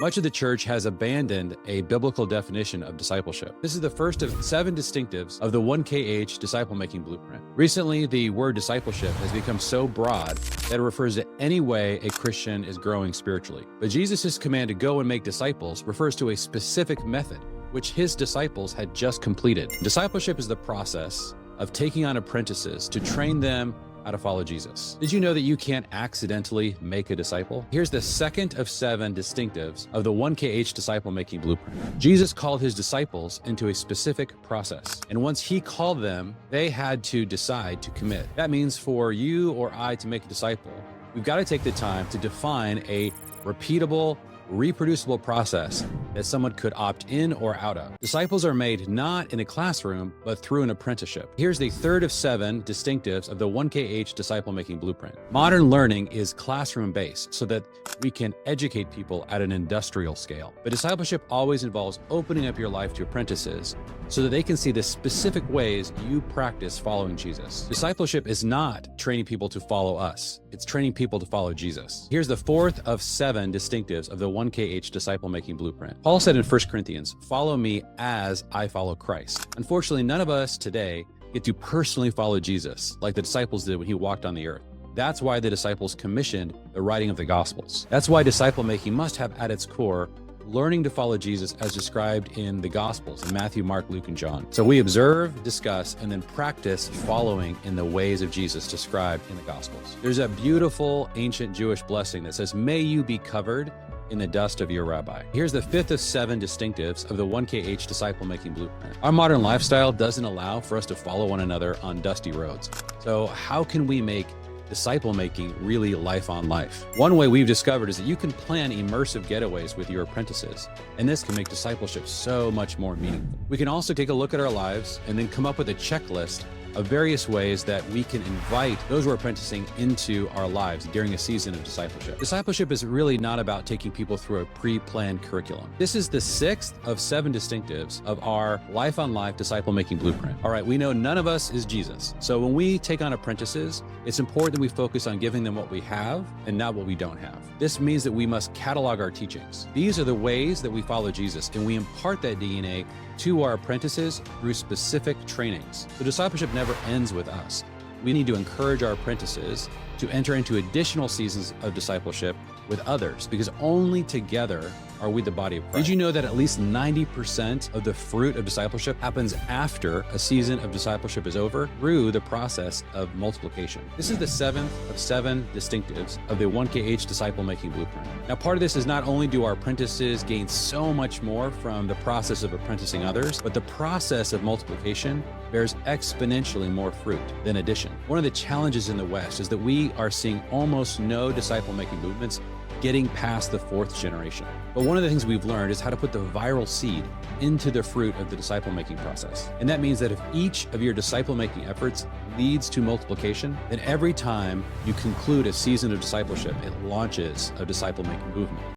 Much of the church has abandoned a biblical definition of discipleship. This is the first of 7 distinctives of the 1KH disciple-making blueprint. Recently, the word discipleship has become so broad that it refers to any way a Christian is growing spiritually. But Jesus' command to go and make disciples refers to a specific method, which his disciples had just completed. Discipleship is the process of taking on apprentices to train them how to follow Jesus. Did you know that you can't accidentally make a disciple? Here's the second of 7 distinctives of the 1KH disciple-making blueprint. Jesus called his disciples into a specific process. And once he called them, they had to decide to commit. That means for you or I to make a disciple, we've got to take the time to define a repeatable, reproducible process that someone could opt in or out of. Disciples are made not in a classroom, but through an apprenticeship. Here's the third of 7 distinctives of the 1KH disciple-making blueprint. Modern learning is classroom-based so that we can educate people at an industrial scale. But discipleship always involves opening up your life to apprentices so that they can see the specific ways you practice following Jesus. Discipleship is not training people to follow us. It's training people to follow Jesus. Here's the fourth of 7 distinctives of the 1KH disciple-making blueprint. Paul said in 1 Corinthians, "Follow me as I follow Christ." Unfortunately, none of us today get to personally follow Jesus like the disciples did when he walked on the earth. That's why the disciples commissioned the writing of the Gospels. That's why disciple-making must have at its core learning to follow Jesus as described in the Gospels in Matthew, Mark, Luke, and John. So we observe, discuss, and then practice following in the ways of Jesus described in the Gospels. There's a beautiful ancient Jewish blessing that says, "May you be covered in the dust of your rabbi." Here's the 5th of 7 distinctives of the 1KH disciple-making blueprint. Our modern lifestyle doesn't allow for us to follow one another on dusty roads. So how can we make disciple-making really life on life? One way we've discovered is that you can plan immersive getaways with your apprentices, and this can make discipleship so much more meaningful. We can also take a look at our lives and then come up with a checklist of various ways that we can invite those we're apprenticing into our lives during a season of discipleship. Discipleship is really not about taking people through a pre-planned curriculum. This is the 6th of 7 distinctives of our life on life disciple-making blueprint. All right, we know none of us is Jesus. So when we take on apprentices, it's important that we focus on giving them what we have and not what we don't have. This means that we must catalog our teachings. These are the ways that we follow Jesus, and we impart that DNA to our apprentices through specific trainings. So discipleship never ends with us. We need to encourage our apprentices to enter into additional seasons of discipleship with others, because only together are we the body of Christ. Did you know that at least 90% of the fruit of discipleship happens after a season of discipleship is over through the process of multiplication? This is the 7th of 7 distinctives of the 1KH disciple-making blueprint. Now, part of this is not only do our apprentices gain so much more from the process of apprenticing others, but the process of multiplication bears exponentially more fruit than addition. One of the challenges in the West is that we are seeing almost no disciple-making movements getting past the 4th generation. But one of the things we've learned is how to put the viral seed into the fruit of the disciple-making process. And that means that if each of your disciple-making efforts leads to multiplication, then every time you conclude a season of discipleship, it launches a disciple-making movement.